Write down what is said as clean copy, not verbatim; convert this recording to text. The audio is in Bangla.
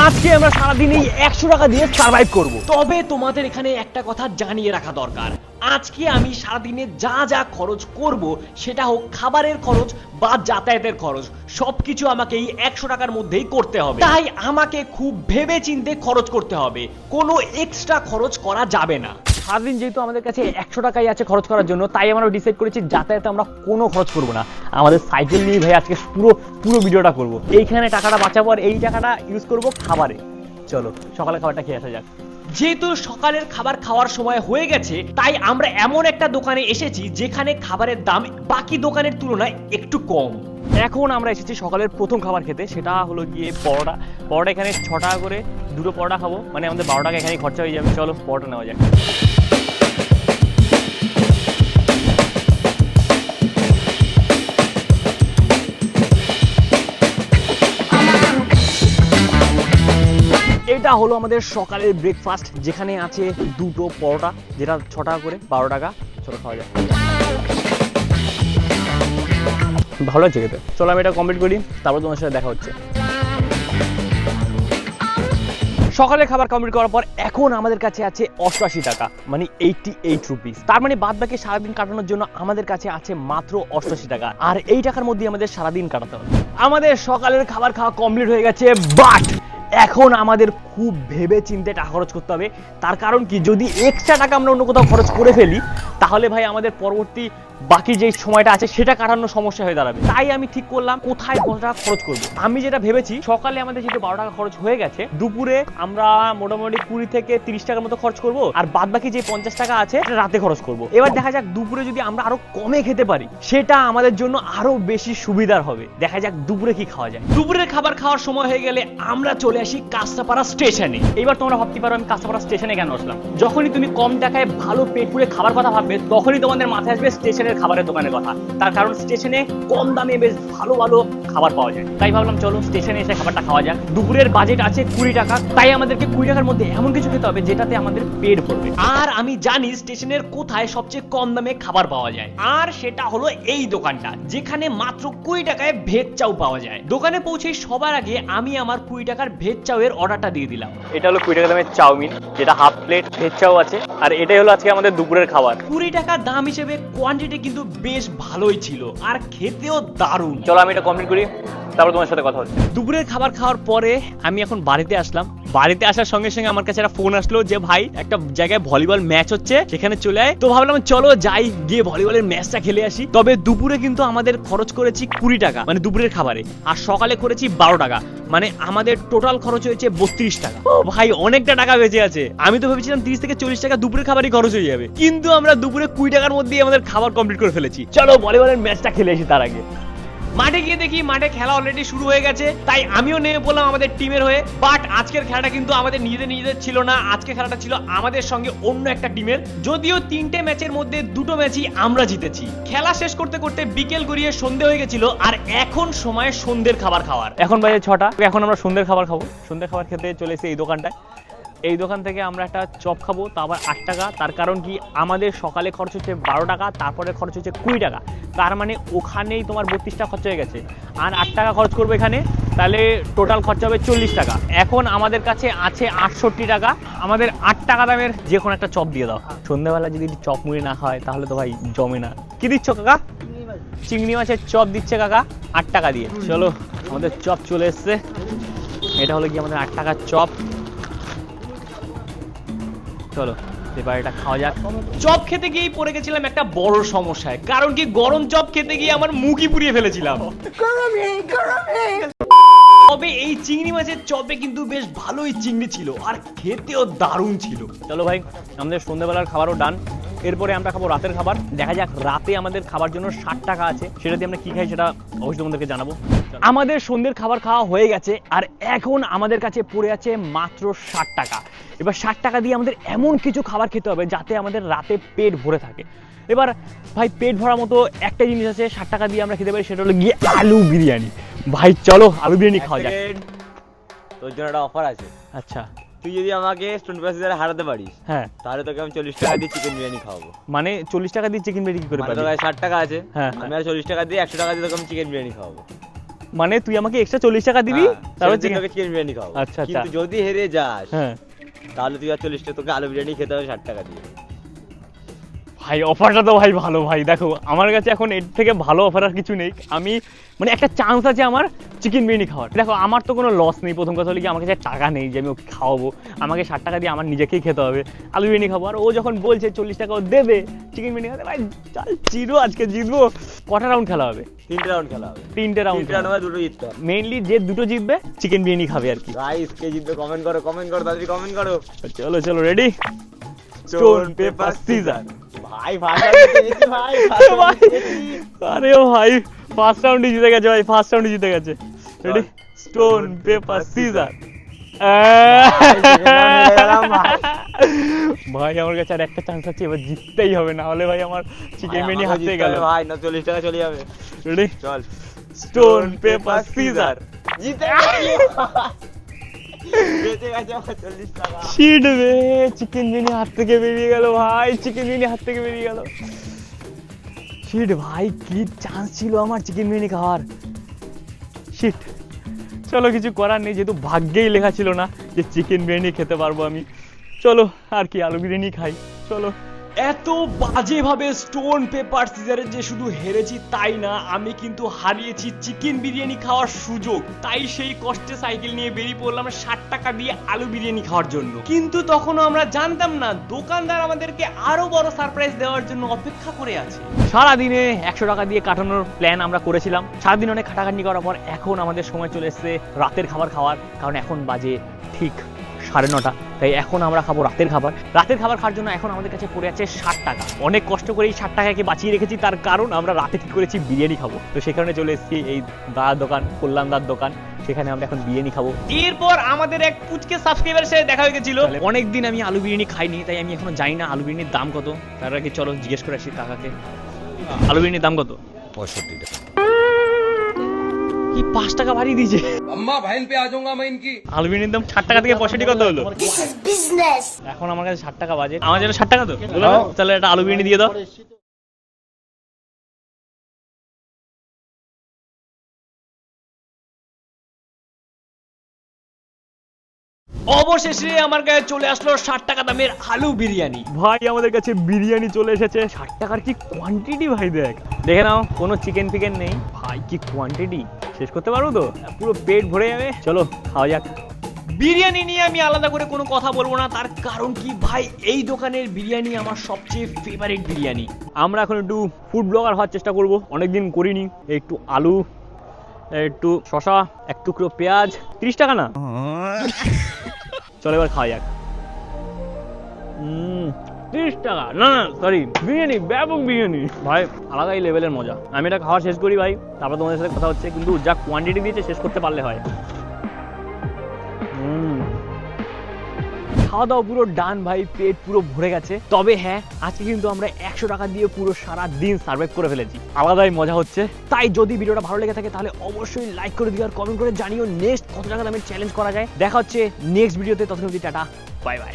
আজকে আমরা সারাদিন এই 100 টাকা দিয়ে সার্ভাইভ করব। তবে তোমাদের এখানে একটা কথা জানিয়ে রাখা দরকার, আজকে আমি সারাদিনে যা যা খরচ করব, সেটা হোক খাবারের খরচ বা যাতায়াতের খরচ, সবকিছু আমাকে এই 100 টাকার মধ্যেই করতে হবে। তাই আমাকে খুব ভেবে চিন্তে খরচ করতে হবে, কোনো এক্সট্রা খরচ করা যাবে না। সারাদিন যেহেতু আমাদের কাছে 100 টাকাই আছে খরচ করার জন্য, তাই আমরা ডিসাইড করেছি যাতায়াতে আমরা কোনো খরচ করব না। আমাদের সাইকেল নিয়ে ভাই আজকে পুরো ভিডিওটা করব। এইখানে টাকাটা বাঁচাবো আর এই টাকাটা ইউজ করব খাবারে। চলো সকালে খাবারটা খেয়ে আসা যাক। যেহেতু সকালের খাবার খাওয়ার সময় হয়ে গেছে, তাই আমরা এমন একটা দোকানে এসেছি যেখানে খাবারের দাম বাকি দোকানের তুলনায় একটু কম। এখন আমরা এসেছি সকালের প্রথম খাবার খেতে, সেটা হলো গিয়ে পরোটা। পরোটা এখানে 6 টাকা করে, দুটো পরোটা খাবো, মানে আমাদের 12 টাকা এখানে খরচা হয়ে যাবে। চলো পরোটা নেওয়া যাক। এটা হলো আমাদের সকালের ব্রেকফাস্ট, যেখানে আছে দুটো পরোটা, যেটা 6 টাকা করে, 12 টাকা। চলো খাওয়া যাক। ভালো আছে খেতে। চলো আমি এটা কমপ্লিট করি, তারপর তোমার সাথে দেখা হচ্ছে। সকালে খাবার কমপ্লিট করার পর এখন আমাদের কাছে আছে 88 টাকা, মানে 88 রুপিস। তার মানে বাদ বাকি সারাদিন কাটানোর জন্য আমাদের কাছে আছে মাত্র 88 টাকা। আর এই টাকার মধ্যে আমাদের সারাদিন কাটাতে হবে। আমাদের সকালের খাবার খাওয়া কমপ্লিট হয়ে গেছে, বাট এখন আমাদের খুব ভেবে চিন্তে টাকা খরচ করতে হবে। তার কারণ কি, যদি এক্সট্রা টাকা আমরা অন্য কোথাও খরচ করে ফেলি, তাহলে ভাই আমাদের পরবর্তী বাকি যে সময়টা আছে সেটা কাটানোর সমস্যা হয়ে দাঁড়াবে। তাই আমি ঠিক করলাম কোথায় কত টাকা খরচ করবো। আমি যেটা ভেবেছি, সকালে আমাদের যেহেতু 12 টাকা খরচ হয়ে গেছে, দুপুরে আমরা মোটামুটি 20 থেকে 30 টাকার মতো খরচ করব, আর বাদ বাকি যে 50 টাকা আছে সেটা রাতে খরচ করব। এবার দেখা যাক দুপুরে যদি আমরা আরো কমে খেতে পারি, সেটা আমাদের জন্য আরো বেশি সুবিধার হবে। দেখা যাক দুপুরে কি খাওয়া যায়। দুপুরের খাবার খাওয়ার সময় হয়ে গেলে আমরা চলে আসি কাঁচরাপাড়া স্টেশনে। এবার তোমরা ভাবতে পারো আমি কাঁচরাপাড়া স্টেশনে কেন আসলাম। যখনই তুমি কম টাকায় ভালো পেট পুরে খাবার কথা ভাববে, তখনই তোমাদের মাথায় আসবে স্টেশনের খাবারের দোকানের কথা। তার কারণ স্টেশনে কম দামে বেশ ভালো ভালো খাবার পাওয়া যায়। তাই ভাবলাম চলো স্টেশনে এসে খাবারটা খাওয়া যাক। দুপুরের বাজেট আছে 20 টাকা, তাই আমাদেরকে 20 টাকার মধ্যে এমন কিছু খেতে হবে যেটাতে আমাদের পেট ভরবে। আর আমি জানি স্টেশনের কোথায় সবচেয়ে কম দামে খাবার পাওয়া যায়, আর সেটা হলো এই দোকানটা, যেখানে মাত্র 20 টাকায় ভেজ চাউ পাওয়া যায়। দোকানে পৌঁছে সবার আগে আমি আমার 20 টাকার ভেজ চাউ এর অর্ডারটা দিয়ে দিলাম। এটা হলো 20 টাকা দামের চাউমিন, যেটা হাফ প্লেট ভেজ চাউ আছে, আর এটাই হলো আজকে আমাদের দুপুরের খাবার। 20 টাকা দাম হিসেবে কোয়ান্টিটি কিন্তু বেশ ভালোই ছিল, আর খেতেও দারুণ। চলো আমি এটা কমপ্লিট করি, তারপর তোমার সাথে কথা হচ্ছে। দুপুরের খাবার খাওয়ার পরে আমি এখন বাড়িতে আসলাম। বাড়িতে আসার সঙ্গে সঙ্গে আমার কাছে একটা ফোন আসলো যে ভাই একটা জায়গায় ভলিবল ম্যাচ হচ্ছে, সেখানে চলে আয়। তো ভাবলাম চলো যাই, গিয়ে ভলিবলের ম্যাচটা খেলে আসি। তবে দুপুরে কিন্তু আমাদের খরচ করেছি 20 টাকা, মানে দুপুরের খাবারে, আর সকালে করেছি 12 টাকা, মানে আমাদের টোটাল খরচ হয়েছে 32 টাকা। ও ভাই অনেকটা টাকা বেঁচে আছে। আমি তো ভেবেছিলাম 30 থেকে 40 টাকা দুপুরের খাবারই খরচ হয়ে যাবে, কিন্তু আমরা দুপুরে 20 টাকার মধ্যেই আমাদের খাবার কমপ্লিট করে ফেলেছি। চলো ভলিবলের ম্যাচটা খেলে আসি। তার আগে মাঠে গিয়ে দেখি মাঠে খেলা অলরেডি শুরু হয়ে গেছে, তাই আমিও নেমে পড়লাম আমাদের টিমের হয়ে। বাট আজকের খেলাটা কিন্তু আমাদের নিজেদের ছিল না, আজকের খেলাটা ছিল আমাদের সঙ্গে অন্য একটা টিমের। যদিও 3টে ম্যাচের মধ্যে 2টো ম্যাচই আমরা জিতেছি। খেলা শেষ করতে করতে বিকেল গড়িয়ে সন্ধ্যে হয়ে গেছিল, আর এখন সময় সন্ধ্যের খাবার খাওয়ার। এখন বাজে 6টা, এখন আমরা সন্ধ্যের খাবার খাবো। সন্ধ্যের খাবার খেতে চলে এসে এই দোকানটায়। এই দোকান থেকে আমরা একটা চপ খাবো, তা আবার 8 টাকা। তার কারণ কি, আমাদের সকালে খরচ হচ্ছে 12 টাকা, তারপরে খরচ হচ্ছে 20 টাকা, তার মানে ওখানেই তোমার 32 টাকা খরচ হয়ে গেছে। আর 8 টাকা খরচ করবো এখানে, তাহলে টোটাল খরচা হবে 40 টাকা। এখন আমাদের কাছে আছে 68 টাকা। আমাদের 8 টাকা দামের যে কোনো একটা চপ দিয়ে দাও। সন্ধ্যাবেলা যদি চপ মুড়ি না হয় তাহলে তো ভাই জমে না। কি দিচ্ছ কাকা? চিংড়ি মাছের চপ দিচ্ছে কাকা 8 টাকা দিয়ে। চলো আমাদের চপ চলে এসছে। এটা হলো কি আমাদের 8 টাকার চপ। চলো এবার এটা খাওয়া যাক। চপ খেতে গিয়েই পড়ে গেছিলাম একটা বড় সমস্যায়, কারণ কি গরম চপ খেতে গিয়ে আমার মুখই পুড়িয়ে ফেলেছিলাম। তবে এই চিংড়ি মাছের চপে কিন্তু বেশ ভালোই চিংড়ি ছিল, আর খেতেও দারুণ ছিল। চলো ভাই আমাদের সন্ধ্যাবেলার খাবারও ডান। এরপরে আমরা খাবো রাতের খাবার। দেখা যাক রাতে আমাদের খাবার জন্য 60 টাকা আছে, সেটা দিয়ে আমরা কি খাই সেটা অবশ্যই তোমাদেরকে জানাবো। আমাদের সন্ধ্যের খাবার খাওয়া হয়ে গেছে, আর এখন আমাদের কাছে পড়ে আছে মাত্র 60 টাকা। এবার 60 টাকা দিয়ে আমাদের এমন কিছু খাবার খেতে হবে যাতে আমাদের রাতে পেট ভরে থাকে। এবার ভাই পেট ভরার মতো একটা জিনিস আছে 60 টাকা দিয়ে আমরা খেতে পারি, সেটা হলো গিয়ে আলু বিরিয়ানি। ভাই চলো আলু বিরিয়ানি খাওয়া যাক। তোর জন্য একটা অফার আছে। আচ্ছা, তুই যদি আমাকে 25,000 হারাতে পারিস, হ্যাঁ, তাহলে তোকে আমি 40 টাকা দিয়ে চিকেন বিরিয়ানি খাওয়াবো। মানে 40 টাকা দিয়ে চিকেন বিরিয়ানি কি করে পারি? তোর কাছে 60 টাকা আছে, হ্যাঁ, আমি আর 40 টাকা দিয়ে 100 টাকা দিয়ে তোকে আমি চিকেন বিরিয়ানি খাওয়াবো। মানে তুই আমাকে এক্সট্রা 40 টাকা দিবি তারপর চিকেন চিকেন বিরিয়ানি খাওয়াবো। আচ্ছা, আচ্ছা। কিন্তু যদি হেরে যাস হ্যাঁ তাহলে তুই আর 40 টাকা, তোকে আলু বিরিয়ানি খেতে হবে 60 টাকা দিয়ে। ভাই অফারটা তো ভাই ভালো ভাই, দেখো আমার কাছে এখন এর থেকে ভালো অফার আর কিছু নেই। আমি মানে একটা চান্স আছে আমার চিকেন বিরিয়ানি খাওয়ার। দেখো আমার তো কোনো লস নেই, প্রথম কথা হলো কি আমার কাছে টাকা নেই যে আমি ওকে খাওয়াবো, আমাকে 60 টাকা দিয়ে আমার নিজেকেই খেতে হবে, আলু বিরিয়ানি খাবো। আর ও যখন বলছে 40 টাকা ও দেবে চিকেন বিরিয়ানি খাতে, ভাই চল জিরো, আজকে জিতবো। কটা রাউন্ড খেলা হবে? 3 রাউন্ড খেলা হবে। 3টে রাউন্ড 3 রাউন্ড হবে, দুটো জিততে হবে। মেইনলি যে দুটো জিতবে চিকেন বিরিয়ানি খাবে আর কি। গাইস কে জিতবে কমেন্ট করো, কমেন্ট করো, তাড়াতাড়ি কমেন্ট করো। চলো চলো রেডি, স্টোন পেপার সিজার। ভাই ভাষা দিয়েছি ভাই, ভাষা দিয়েছি। আরে ও ভাই ফার্স্ট রাউন্ডে জিতে গেছে ভাই, ফার্স্ট রাউন্ডে জিতে গেছে। Ready, stone paper scissor. ভাই আমার কাছে আর একটা চান্স আছে, এবার জিততেই হবে, না হলে ভাই আমার চিকেন বিরিয়ানি হাতে গেল ভাই, না 40 টাকা চলে যাবে। রেডি, চল স্টোন পেপার সিজার। জিতে গেছি। বেঁচে গেছে আমার 40 টাকা। শিট বে, চিকেন বিরিয়ানি হাত থেকে বেরিয়ে গেল ভাই, চিকেন বিরিয়ানি হাত থেকে বেরিয়ে গেল। শিট ভাই, কি চান্স ছিল আমার চিকেন বিরিয়ানি খাওয়ার। শিট, চলো কিছু করার নেই, যেহেতু ভাগ্যেই লেখা ছিল না যে চিকেন বিরিয়ানি খেতে পারবো আমি। চলো আর কি, আলু বিরিয়ানি খাই চলো। এত বাজেভাবে স্টোন পেপার সিজারে যে শুধু হেরেছি তাই না, আমি কিন্তু হারিয়েছি চিকেন বিরিয়ানি খাওয়ার সুযোগ। তাই সেই কষ্টে সাইকেল নিয়ে বেরিয়ে পড়লাম 60 টাকা দিয়ে আলু বিরিয়ানি খাওয়ার জন্য। কিন্তু তখনও আমরা জানতাম না দোকানদার আমাদেরকে আরো বড় সারপ্রাইজ দেওয়ার জন্য অপেক্ষা করে আছে। সারাদিনে 100 টাকা দিয়ে কাটানোর প্ল্যান আমরা করেছিলাম। সারাদিন অনেক খাটাখাটনি করার পর এখন আমাদের সময় চলে এসেছে রাতের খাবার খাওয়ার, কারণ এখন বাজে ঠিক 9:30। তাই এখন আমরা খাবো রাতের খাবার। রাতের খাবার খাওয়ার জন্য এখন আমাদের কাছে পড়ে আছে 60 টাকা। অনেক কষ্ট করে এই 60 টাকাকে বাঁচিয়ে রেখেছি, তার কারণ আমরা রাতে ঠিক করেছি বিরিয়ানি খাবো। তো সে কারণে চলে এসেছি এই দাদার দোকান, কল্যাণ দার দোকান, সেখানে আমরা এখন বিরিয়ানি খাবো। এরপর আমাদের এক পুচকে সাবস্ক্রাইবার সাথে দেখা হয়ে গেছিল। অনেকদিন আমি আলু বিরিয়ানি খাইনি, তাই আমি এখনো জানি না আলু বিরিয়ানির দাম কত। তার আগে চলো জিজ্ঞেস করে আসি কাকাকে, আলু বিরিয়ানির দাম কত? 65 টাকা। কি 5 টাকা বাড়িয়ে দিয়েছে? अम्मा बहन पे आ जाऊंगा मैं इनकी। আলু বিরিয়ানির দাম 60 টাকা থেকে 65 কত হলো? This is business. এখন আমার কাছে 60 টাকা বাজে, আমার জন্য 60 টাকা তো বলো না? তাহলে একটা আলু বিরিয়ানি দিয়ে দাও। অবশেষে আমার কাছে চলে আসলো 60 টাকা দামের আলু বিরিয়ানি। ভাই আমাদের কাছে বিরিয়ানি চলে এসেছে। 60 টাকার কি কোয়ান্টিটি ভাই, দেখ দেখে নাও, কোনো চিকেন ফিকেন নেই ভাই, কি কোয়ান্টিটি। শেষ করতে পারবো তো? পুরো পেট ভরে যাবে। চলো খাওয়া যাক। বিরিয়ানি নিয়ে আমি আলাদা করে কোনো কথা বলবো না, তার কারণ কি ভাই, এই দোকানের বিরিয়ানি আমার সবচেয়ে ফেভারিট বিরিয়ানি। আমরা এখন একটু ফুড ব্লগার হওয়ার চেষ্টা করব, অনেকদিন করিনি। একটু আলু, একটু শসা, এক টুকরো পেঁয়াজ। 30 টাকা না? চলো এবার খাওয়া যাক। 30 টাকা না, না সরি, বিরিয়ানি, ব্যাপক বিরিয়ানি ভাই, আলাদাই লেভেলের মজা। আমি এটা খাওয়া শেষ করি ভাই, তারপর তোমাদের সাথে কথা হচ্ছে। কিন্তু যা কোয়ান্টিটি দিয়েছে শেষ করতে পারলে হয়। খাওয়া দাওয়া পুরো ডান ভাই, পেট পুরো ভরে গেছে। তবে হ্যাঁ, আজকে কিন্তু আমরা 100 টাকা দিয়ে পুরো সারা দিন সার্ভাইভ করে ফেলেছি। আলাদাই মজা হচ্ছে। তাই যদি ভিডিওটা ভালো লেগে থাকে তাহলে অবশ্যই লাইক করে দিও আর কমেন্ট করে জানিও নেক্সট কত টাকা দামের চ্যালেঞ্জ করা যায়। দেখা হচ্ছে নেক্সট ভিডিওতে, ততক্ষণ অবধি টাটা, বাই বাই।